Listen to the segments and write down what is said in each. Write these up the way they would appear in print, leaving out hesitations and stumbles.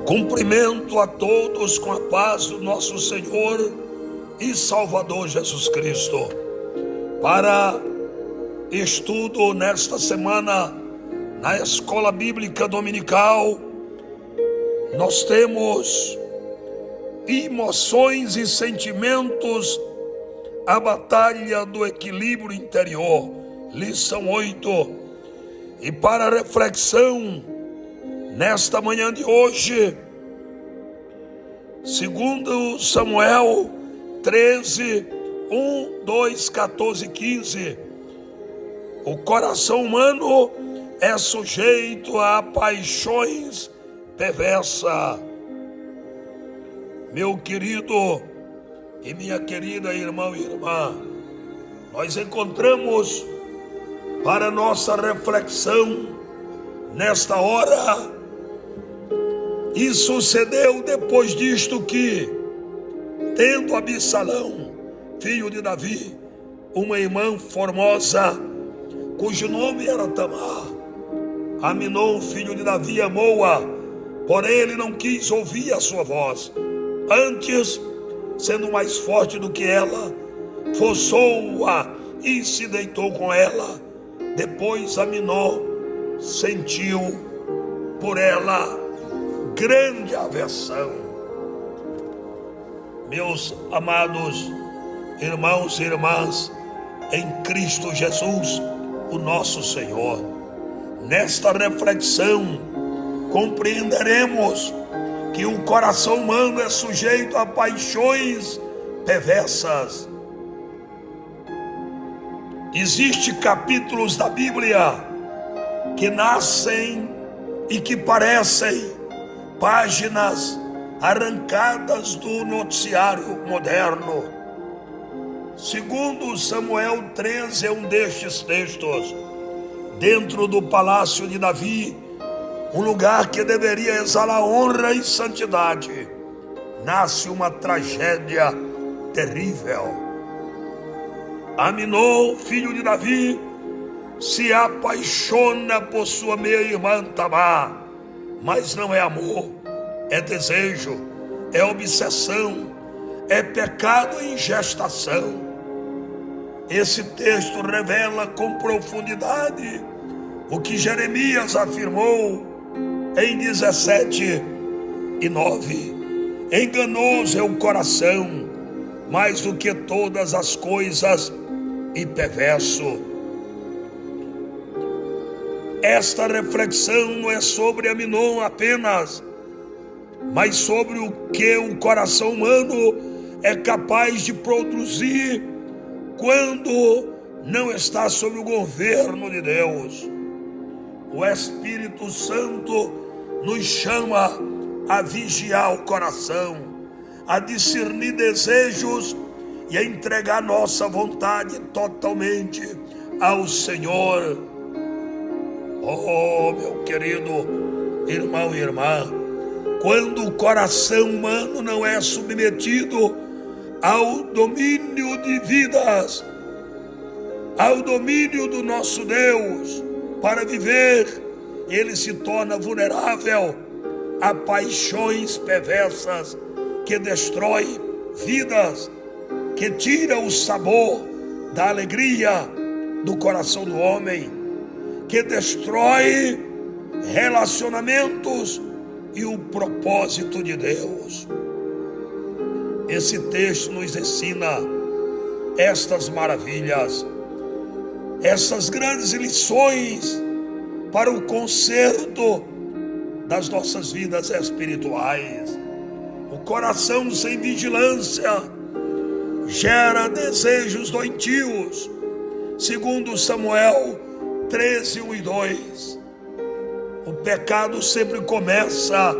Cumprimento a todos com a paz do nosso Senhor e Salvador Jesus Cristo. Para estudo nesta semana na Escola Bíblica Dominical, nós temos emoções e sentimentos, a batalha do equilíbrio interior, lição 8. E para reflexão, nesta manhã de hoje, segundo Samuel 13, 1, 2, 14, 15, o coração humano é sujeito a paixões perversas. Meu querido e minha querida irmão e irmã, nós encontramos para nossa reflexão nesta hora. E sucedeu depois disto que, tendo Absalão, filho de Davi, uma irmã formosa, cujo nome era Tamar, Aminon, filho de Davi, amou-a, porém ele não quis ouvir a sua voz. Antes, sendo mais forte do que ela, forçou-a e se deitou com ela. Depois Aminon sentiu por ela grande aversão. Meus amados irmãos e irmãs em Cristo Jesus, o nosso Senhor, nesta reflexão compreenderemos que o coração humano é sujeito a paixões perversas. Existem capítulos da Bíblia que nascem e que parecem páginas arrancadas do noticiário moderno. Segundo Samuel 13 é um destes textos. Dentro do palácio de Davi, um lugar que deveria exalar honra e santidade, nasce uma tragédia terrível. Aminon, filho de Davi, se apaixona por sua meia-irmã Tamar, mas não é amor, é desejo, é obsessão, é pecado em gestação. Esse texto revela com profundidade o que Jeremias afirmou em 17:9. Enganoso é o coração, mais do que todas as coisas, e perverso. Esta reflexão não é sobre Aminon apenas, mas sobre o que o coração humano é capaz de produzir quando não está sob o governo de Deus. O Espírito Santo nos chama a vigiar o coração, a discernir desejos e a entregar nossa vontade totalmente ao Senhor. Oh, meu querido irmão e irmã, quando o coração humano não é submetido ao domínio de vidas, ao domínio do nosso Deus para viver, ele se torna vulnerável a paixões perversas que destrói vidas, que tira o sabor da alegria do coração do homem, que destrói relacionamentos e o propósito de Deus. Esse texto nos ensina estas maravilhas, essas grandes lições para o conserto das nossas vidas espirituais. O coração sem vigilância gera desejos doentios, segundo Samuel 13, 1 e 2. O pecado sempre começa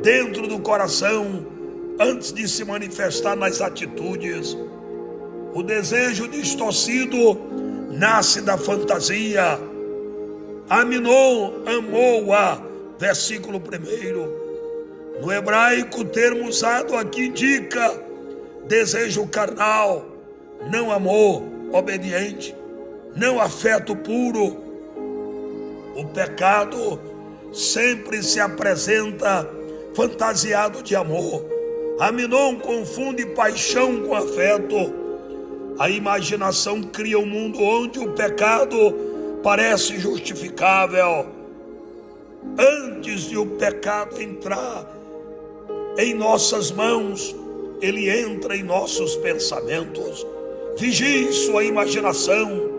dentro do coração antes de se manifestar nas atitudes. O desejo distorcido nasce da fantasia. Aminon amou-a, versículo 1. No hebraico, o termo usado aqui indica desejo carnal, não amor obediente, não afeto puro. O pecado sempre se apresenta fantasiado de amor. Aminon confunde paixão com afeto. A imaginação cria um mundo onde o pecado parece justificável. Antes de o pecado entrar em nossas mãos, ele entra em nossos pensamentos. Vigie sua imaginação.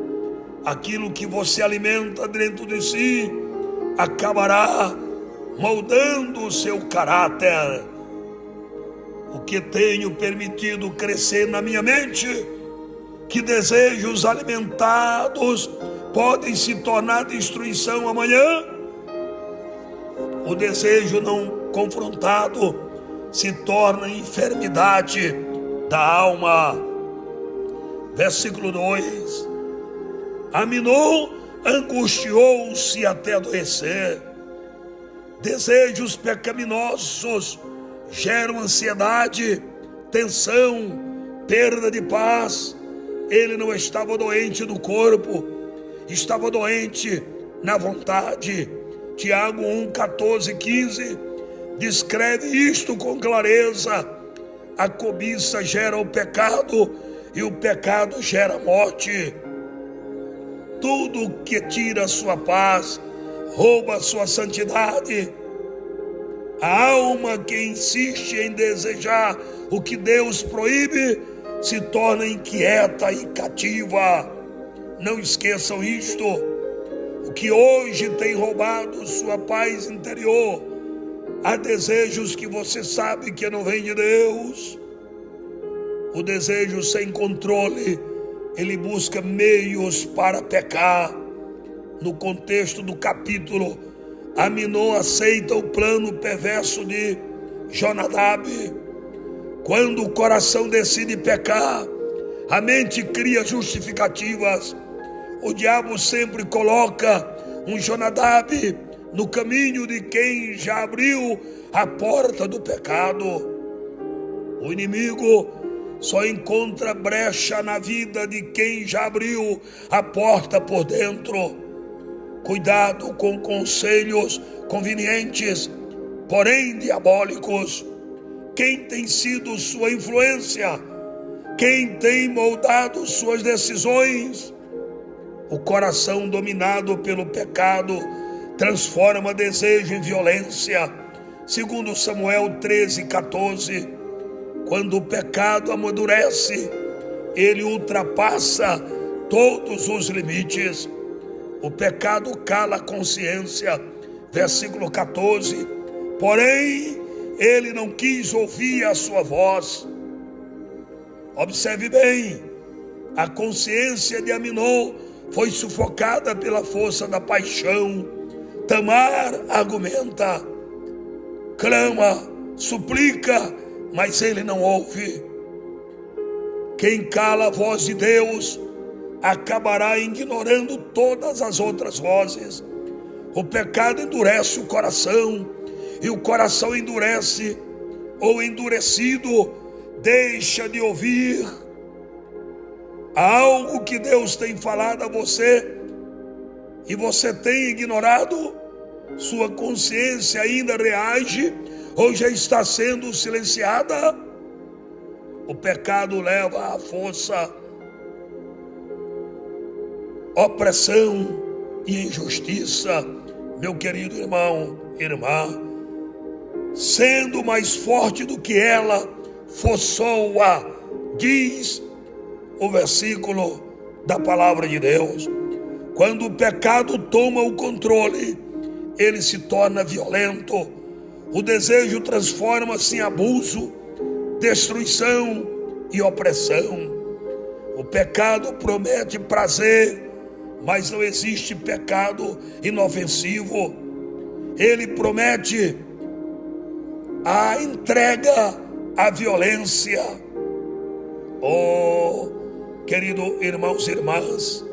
Aquilo que você alimenta dentro de si acabará moldando o seu caráter. O que tenho permitido crescer na minha mente, que desejos alimentados podem se tornar destruição amanhã. O desejo não confrontado se torna enfermidade da alma. Versículo 2. Aminon angustiou-se até adoecer. Desejos pecaminosos geram ansiedade, tensão, perda de paz. Ele não estava doente no corpo, estava doente na vontade. Tiago 1, 14, 15 descreve isto com clareza. A cobiça gera o pecado e o pecado gera morte. Tudo que tira a sua paz, rouba a sua santidade. A alma que insiste em desejar o que Deus proíbe se torna inquieta e cativa. Não esqueçam isto. O que hoje tem roubado sua paz interior, há desejos que você sabe que não vem de Deus. O desejo sem controle, ele busca meios para pecar. No contexto do capítulo, Aminon aceita o plano perverso de Jonadab. Quando o coração decide pecar, a mente cria justificativas. O diabo sempre coloca um Jonadab no caminho de quem já abriu a porta do pecado. O inimigo só encontra brecha na vida de quem já abriu a porta por dentro. Cuidado com conselhos convenientes, porém diabólicos. Quem tem sido sua influência? Quem tem moldado suas decisões? O coração dominado pelo pecado transforma desejo em violência. Segundo Samuel 13, 14, quando o pecado amadurece, ele ultrapassa todos os limites. O pecado cala a consciência. Versículo 14, porém, ele não quis ouvir a sua voz. Observe bem, a consciência de Aminon foi sufocada pela força da paixão. Tamar argumenta, clama, suplica, mas ele não ouve. Quem cala a voz de Deus acabará ignorando todas as outras vozes. O pecado endurece o coração, e o coração endurece ou endurecido deixa de ouvir algo que Deus tem falado a você e você tem ignorado. Sua consciência ainda reage ou já está sendo silenciada? O pecado leva à força, opressão e injustiça. Meu querido irmão, irmã, sendo mais forte do que ela, forçou-a, diz o versículo da palavra de Deus. Quando o pecado toma o controle, ele se torna violento. O desejo transforma-se em abuso, destruição e opressão. O pecado promete prazer, mas não existe pecado inofensivo. Ele promete a entrega à violência. Oh, querido irmãos e irmãs,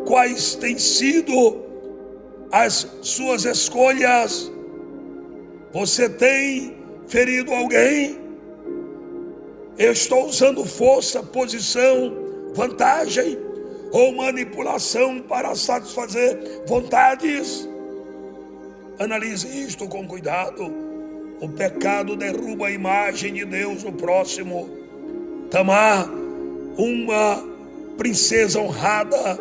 quais têm sido as suas escolhas? Você tem ferido alguém? Eu estou usando força, posição, vantagem ou manipulação para satisfazer vontades? Analise isto com cuidado. O pecado derruba a imagem de Deus no próximo. Tamar, uma princesa honrada,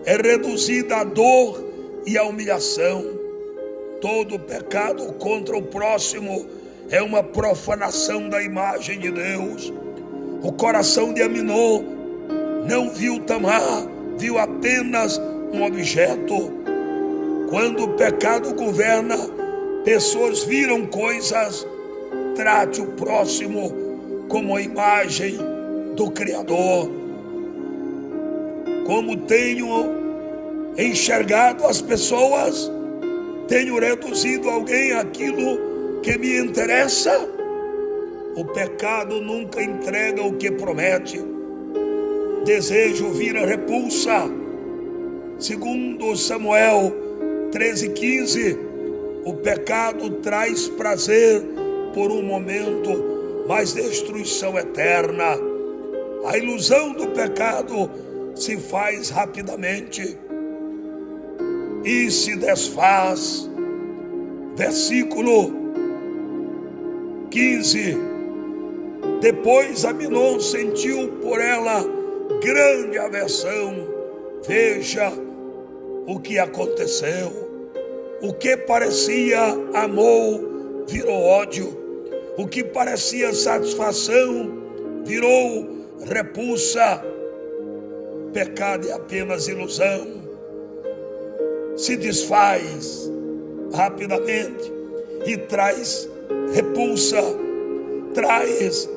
é reduzida à dor e à humilhação. Todo pecado contra o próximo é uma profanação da imagem de Deus. O coração de Aminon não viu Tamar, viu apenas um objeto. Quando o pecado governa, pessoas viram coisas. Trate o próximo como a imagem do Criador. Como tenho enxergado as pessoas? Tenho reduzido alguém àquilo que me interessa? O pecado nunca entrega o que promete. Desejo vira repulsa. Segundo Samuel 13:15, o pecado traz prazer por um momento, mas destruição eterna. A ilusão do pecado se faz rapidamente e se desfaz. Versículo 15. Depois Aminon sentiu por ela grande aversão. Veja o que aconteceu. O que parecia amor virou ódio. O que parecia satisfação virou repulsa. Pecado é apenas ilusão. Se desfaz rapidamente e traz repulsa, traz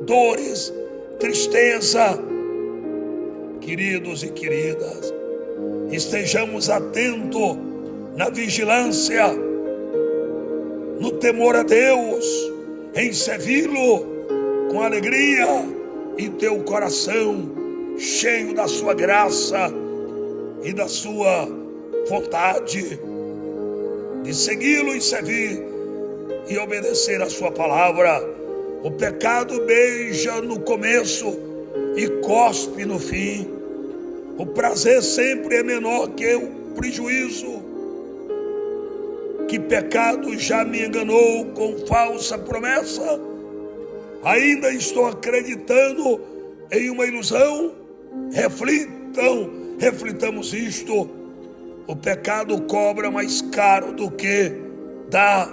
dores, tristeza. Queridos e queridas, estejamos atentos na vigilância, no temor a Deus, em servi-lo com alegria e teu coração cheio da sua graça e da sua vontade de segui-lo e servir e obedecer a sua palavra. O pecado beija no começo e cospe no fim. O prazer sempre é menor que o prejuízo. Que pecado já me enganou com falsa promessa? Ainda estou acreditando em uma ilusão? Reflitamos isto. O pecado cobra mais caro do que dá.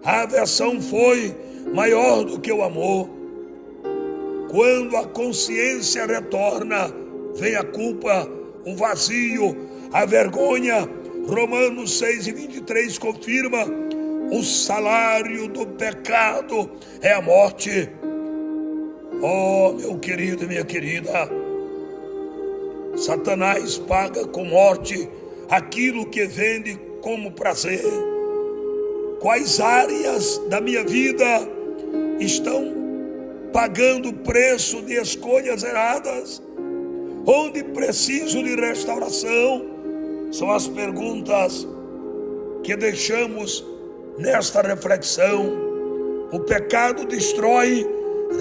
A aversão foi maior do que o amor. Quando a consciência retorna, vem a culpa, o vazio, a vergonha. Romanos 6:23 confirma: o salário do pecado é a morte. Oh, meu querido e minha querida, Satanás paga com morte aquilo que vende como prazer. Quais áreas da minha vida estão pagando o preço de escolhas erradas? Onde preciso de restauração? São as perguntas que deixamos nesta reflexão. O pecado destrói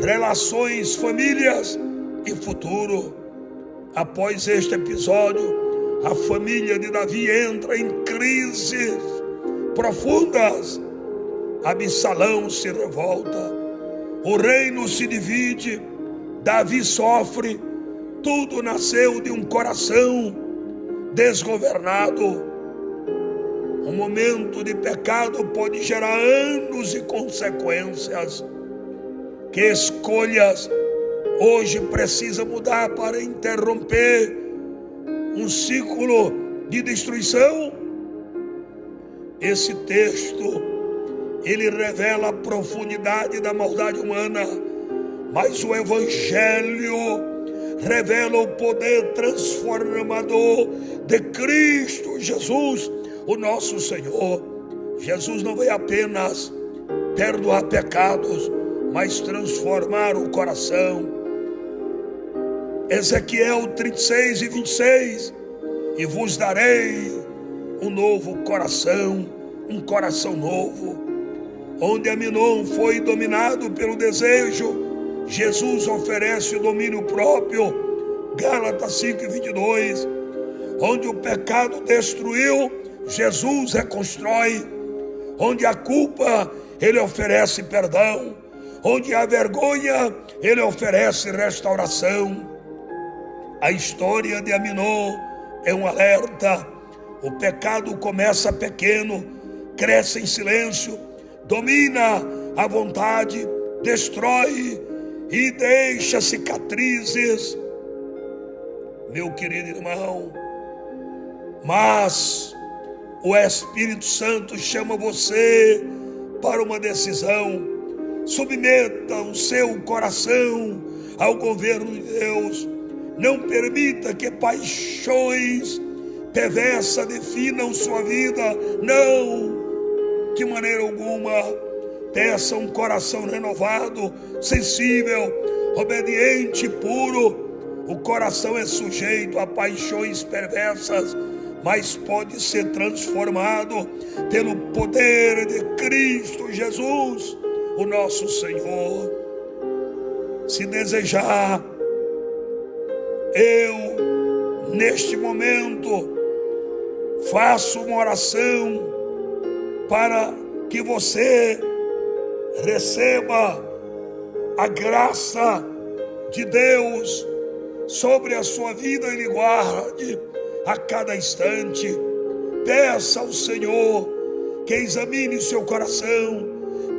relações, famílias e futuro. Após este episódio, a família de Davi entra em crises profundas. Absalão se revolta. O reino se divide. Davi sofre. Tudo nasceu de um coração desgovernado. Um momento de pecado pode gerar anos de consequências. Que escolhas hoje precisa mudar para interromper um ciclo de destruição? Esse texto, ele revela a profundidade da maldade humana, mas o Evangelho revela o poder transformador de Cristo Jesus, o nosso Senhor. Jesus não veio apenas perdoar pecados, mas transformar o coração. Ezequiel 36:26: e vos darei um novo coração, um coração novo. Onde Aminon foi dominado pelo desejo, Jesus oferece o domínio próprio. Gálatas 5:22. Onde o pecado destruiu, Jesus reconstrói. Onde há culpa, Ele oferece perdão. Onde há vergonha, Ele oferece restauração. A história de Aminô é um alerta. O pecado começa pequeno, cresce em silêncio, domina a vontade, destrói e deixa cicatrizes. Meu querido irmão, mas o Espírito Santo chama você para uma decisão. Submeta o seu coração ao governo de Deus. Não permita que paixões perversas definam sua vida. Não, de maneira alguma. Peça um coração renovado, sensível, obediente, puro. O coração é sujeito a paixões perversas, mas pode ser transformado pelo poder de Cristo Jesus, o nosso Senhor. Se desejar, eu, neste momento, faço uma oração para que você receba a graça de Deus sobre a sua vida e lhe guarde a cada instante. Peça ao Senhor que examine o seu coração.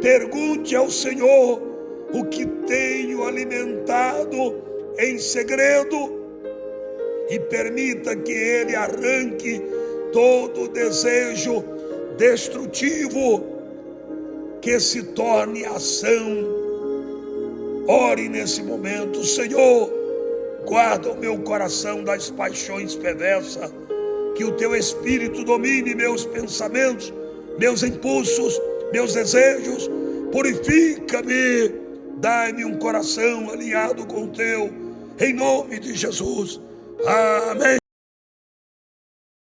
Pergunte ao Senhor o que tenho alimentado em segredo e permita que Ele arranque todo desejo destrutivo que se torne ação. Ore nesse momento: Senhor, guarda o meu coração das paixões perversas, que o teu Espírito domine meus pensamentos, meus impulsos, meus desejos. Purifica-me, dai-me um coração alinhado com o teu, em nome de Jesus. Amém.